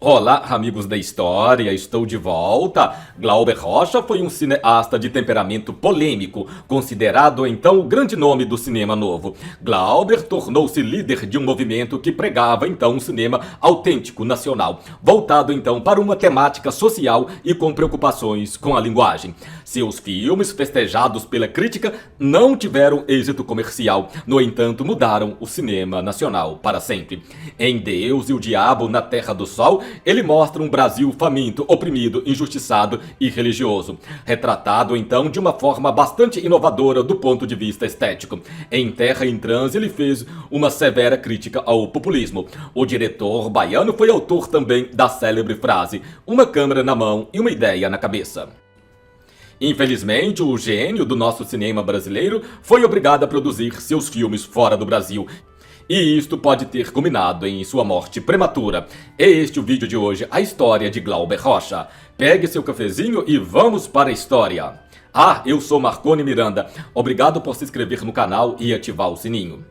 Olá, amigos da história, estou de volta. Glauber Rocha foi um cineasta de temperamento polêmico, considerado então o grande nome do cinema novo. Glauber tornou-se líder de um movimento que pregava então um cinema autêntico, nacional, voltado então para uma temática social e com preocupações com a linguagem. Seus filmes, festejados pela crítica, não tiveram êxito comercial, no entanto mudaram o cinema nacional para sempre. Em Deus e o Diabo na Terra do Sol, ele mostra um Brasil faminto, oprimido, injustiçado e religioso, retratado então de uma forma bastante inovadora do ponto de vista estético. Em Terra em Transe, ele fez uma severa crítica ao populismo. O diretor baiano foi autor também da célebre frase: "Uma câmera na mão e uma ideia na cabeça". Infelizmente, o gênio do nosso cinema brasileiro foi obrigado a produzir seus filmes fora do Brasil. E isto pode ter culminado em sua morte prematura. É este o vídeo de hoje, a história de Glauber Rocha. Pegue seu cafezinho e vamos para a história. Eu sou Marconi Miranda. Obrigado por se inscrever no canal e ativar o sininho.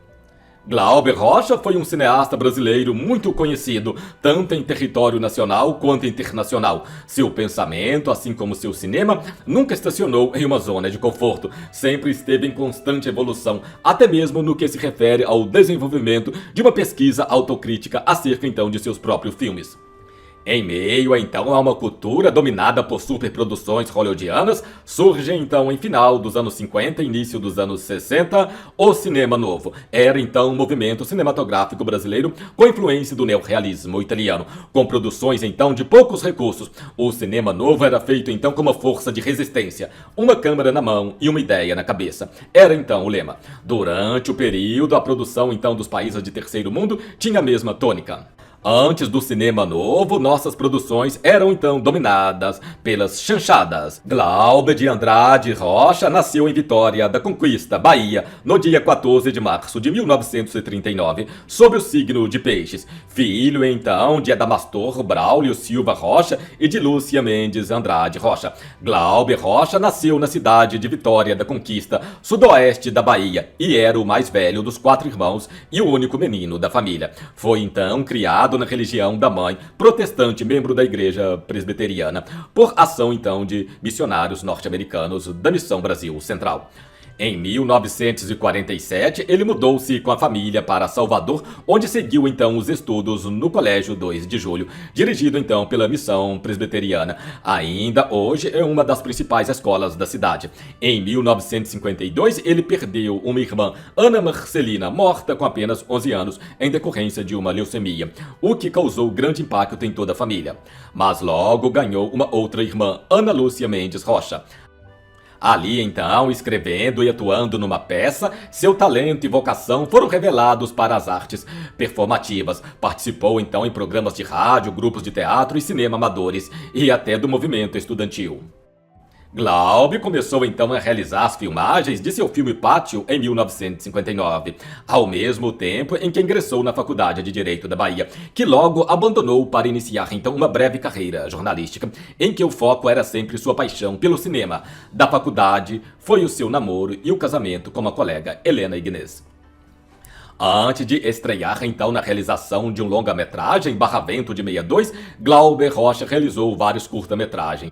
Glauber Rocha foi um cineasta brasileiro muito conhecido, tanto em território nacional quanto internacional. Seu pensamento, assim como seu cinema, nunca estacionou em uma zona de conforto. Sempre esteve em constante evolução, até mesmo no que se refere ao desenvolvimento de uma pesquisa autocrítica acerca então de seus próprios filmes. Em meio, então, a uma cultura dominada por superproduções hollywoodianas, surge, então, em final dos anos 50 e início dos anos 60, o cinema novo. Era, então, um movimento cinematográfico brasileiro com influência do neorrealismo italiano, com produções, então, de poucos recursos. O cinema novo era feito, então, com uma força de resistência, uma câmera na mão e uma ideia na cabeça. Era, então, o lema. Durante o período, a produção, então, dos países de terceiro mundo tinha a mesma tônica. Antes do cinema novo, nossas produções eram então dominadas pelas chanchadas. Glauber de Andrade Rocha nasceu em Vitória da Conquista, Bahia, no dia 14 de março de 1939, sob o signo de Peixes. Filho então de Adamastor Braulio Silva Rocha e de Lúcia Mendes Andrade Rocha. Glauber Rocha nasceu na cidade de Vitória da Conquista, sudoeste da Bahia, e era o mais velho dos 4 irmãos e o único menino da família. Foi então criado na religião da mãe, protestante, membro da igreja presbiteriana, por ação então de missionários norte-americanos da Missão Brasil Central. Em 1947, ele mudou-se com a família para Salvador, onde seguiu então os estudos no Colégio 2 de Julho, dirigido então pela Missão Presbiteriana. Ainda hoje é uma das principais escolas da cidade. Em 1952, ele perdeu uma irmã, Ana Marcelina, morta com apenas 11 anos em decorrência de uma leucemia, o que causou grande impacto em toda a família. Mas logo ganhou uma outra irmã, Ana Lúcia Mendes Rocha. Ali, então, escrevendo e atuando numa peça, seu talento e vocação foram revelados para as artes performativas. Participou, então, em programas de rádio, grupos de teatro e cinema amadores e até do movimento estudantil. Glauber começou então a realizar as filmagens de seu filme Pátio em 1959, ao mesmo tempo em que ingressou na Faculdade de Direito da Bahia, que logo abandonou para iniciar então uma breve carreira jornalística, em que o foco era sempre sua paixão pelo cinema. Da faculdade foi o seu namoro e o casamento com a colega Helena Ignez. Antes de estrear então na realização de um longa-metragem, Barravento de 62, Glauber Rocha realizou vários curta-metragens,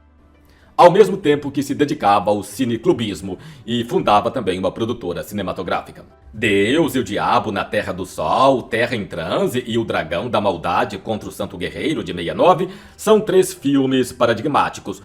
ao mesmo tempo que se dedicava ao cineclubismo e fundava também uma produtora cinematográfica. Deus e o Diabo na Terra do Sol, Terra em Transe e O Dragão da Maldade contra o Santo Guerreiro de 69 são 3 filmes paradigmáticos,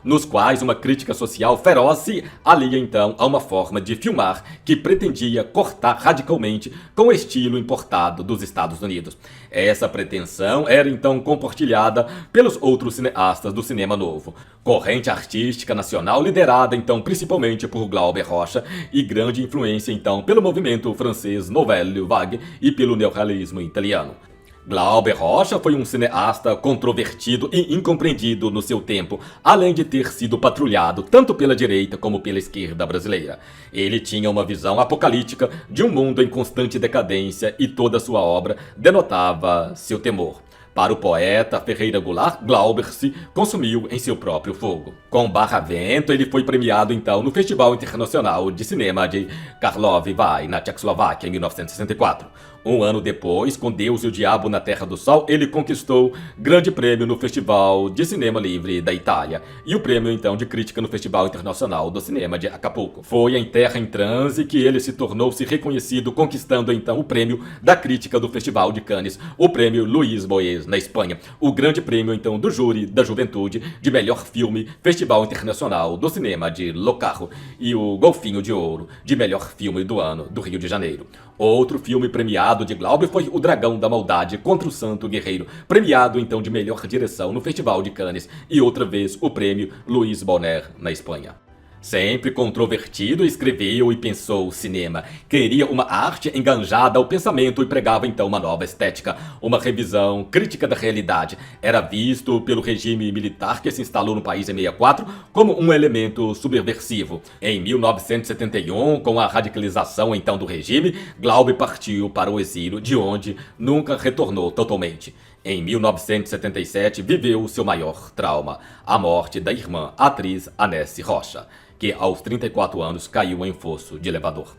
nos quais uma crítica social feroz se alia então a uma forma de filmar que pretendia cortar radicalmente com o estilo importado dos Estados Unidos. Essa pretensão era então compartilhada pelos outros cineastas do cinema novo, corrente artística nacional liderada então principalmente por Glauber Rocha e grande influência então pelo movimento francês Nouvelle Vague e pelo neorrealismo italiano. Glauber Rocha foi um cineasta controvertido e incompreendido no seu tempo, além de ter sido patrulhado tanto pela direita como pela esquerda brasileira. Ele tinha uma visão apocalíptica de um mundo em constante decadência e toda sua obra denotava seu temor. Para o poeta Ferreira Goulart, Glauber se consumiu em seu próprio fogo. Com Barravento, ele foi premiado então no Festival Internacional de Cinema de Karlovy Vary, na Tchecoslováquia, em 1964. Um ano depois, com Deus e o Diabo na Terra do Sol, ele conquistou grande prêmio no Festival de Cinema Livre da Itália e o prêmio então de crítica no Festival Internacional do Cinema de Acapulco. Foi em Terra em Transe que ele se tornou-se reconhecido, conquistando então o prêmio da crítica do Festival de Cannes, o prêmio Luís Boès na Espanha, o grande prêmio então do júri da juventude de melhor filme, Festival Internacional do Cinema de Locarno e o Golfinho de Ouro de melhor filme do ano do Rio de Janeiro. Outro filme premiado de Glauber foi O Dragão da Maldade contra o Santo Guerreiro, premiado então de melhor direção no Festival de Cannes e outra vez o prêmio Luís Bonner na Espanha. Sempre controvertido, escreveu e pensou o cinema. Queria uma arte enganjada ao pensamento e pregava então uma nova estética, uma revisão crítica da realidade. Era visto pelo regime militar que se instalou no país em 64 como um elemento subversivo. Em 1971, com a radicalização então do regime, Glauber partiu para o exílio, de onde nunca retornou totalmente. Em 1977, viveu o seu maior trauma, a morte da irmã, atriz Anesse Rocha, que aos 34 anos caiu em fosso de elevador.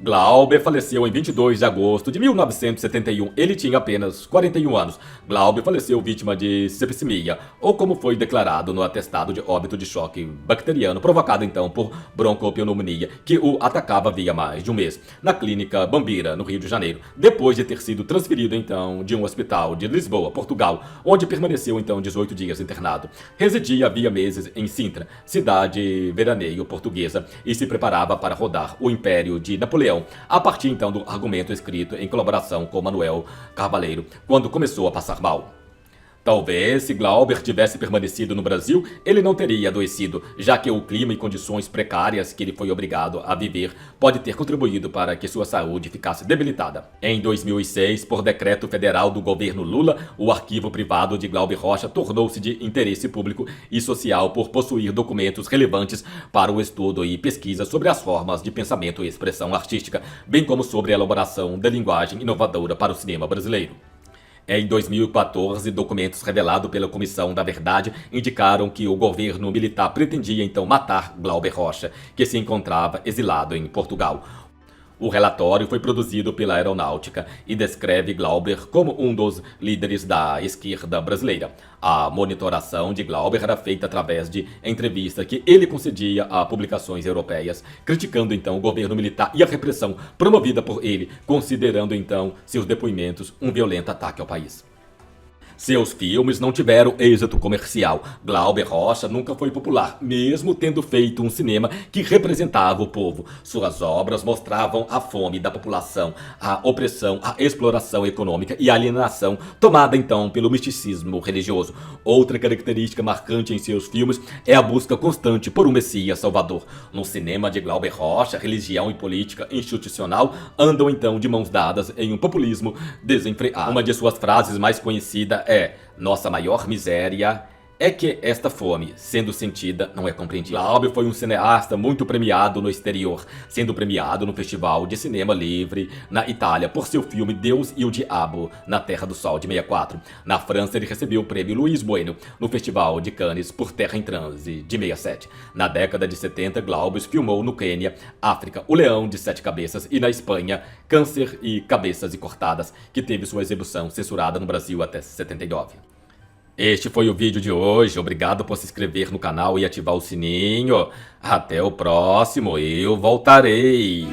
Glauber faleceu em 22 de agosto de 1971. Ele tinha apenas 41 anos. Glauber faleceu vítima de septicemia, ou como foi declarado no atestado de óbito de choque bacteriano, provocado então por broncopneumonia, que o atacava havia mais de um mês, na clínica Bambira, no Rio de Janeiro, depois de ter sido transferido então de um hospital de Lisboa, Portugal, onde permaneceu então 18 dias internado. Residia havia meses em Sintra, cidade veraneio portuguesa, e se preparava para rodar o Império de Napoleão, a partir então do argumento escrito em colaboração com Manuel Carvalheiro, quando começou a passar mal. Talvez, se Glauber tivesse permanecido no Brasil, ele não teria adoecido, já que o clima e condições precárias que ele foi obrigado a viver pode ter contribuído para que sua saúde ficasse debilitada. Em 2006, por decreto federal do governo Lula, o arquivo privado de Glauber Rocha tornou-se de interesse público e social por possuir documentos relevantes para o estudo e pesquisa sobre as formas de pensamento e expressão artística, bem como sobre a elaboração da linguagem inovadora para o cinema brasileiro. Em 2014, documentos revelados pela Comissão da Verdade indicaram que o governo militar pretendia então matar Glauber Rocha, que se encontrava exilado em Portugal. O relatório foi produzido pela Aeronáutica e descreve Glauber como um dos líderes da esquerda brasileira. A monitoração de Glauber era feita através de entrevistas que ele concedia a publicações europeias, criticando então o governo militar e a repressão promovida por ele, considerando então seus depoimentos um violento ataque ao país. Seus filmes não tiveram êxito comercial. Glauber Rocha nunca foi popular, mesmo tendo feito um cinema que representava o povo. Suas obras mostravam a fome da população, a opressão, a exploração econômica e a alienação tomada então pelo misticismo religioso. Outra característica marcante em seus filmes é a busca constante por um Messias Salvador. No cinema de Glauber Rocha, religião e política institucional andam então de mãos dadas em um populismo desenfreado. Uma de suas frases mais conhecidas é: nossa maior miséria é que esta fome, sendo sentida, não é compreendida. Glauber foi um cineasta muito premiado no exterior, sendo premiado no Festival de Cinema Livre na Itália por seu filme Deus e o Diabo na Terra do Sol de 64. Na França ele recebeu o prêmio Luís Bueno no Festival de Cannes por Terra em Transe de 67. Na década de 70, Glauber filmou no Quênia, África, O Leão de Sete Cabeças e na Espanha, Câncer e Cabeças e Cortadas, que teve sua exibição censurada no Brasil até 79. Este foi o vídeo de hoje, obrigado por se inscrever no canal e ativar o sininho. Até o próximo, eu voltarei.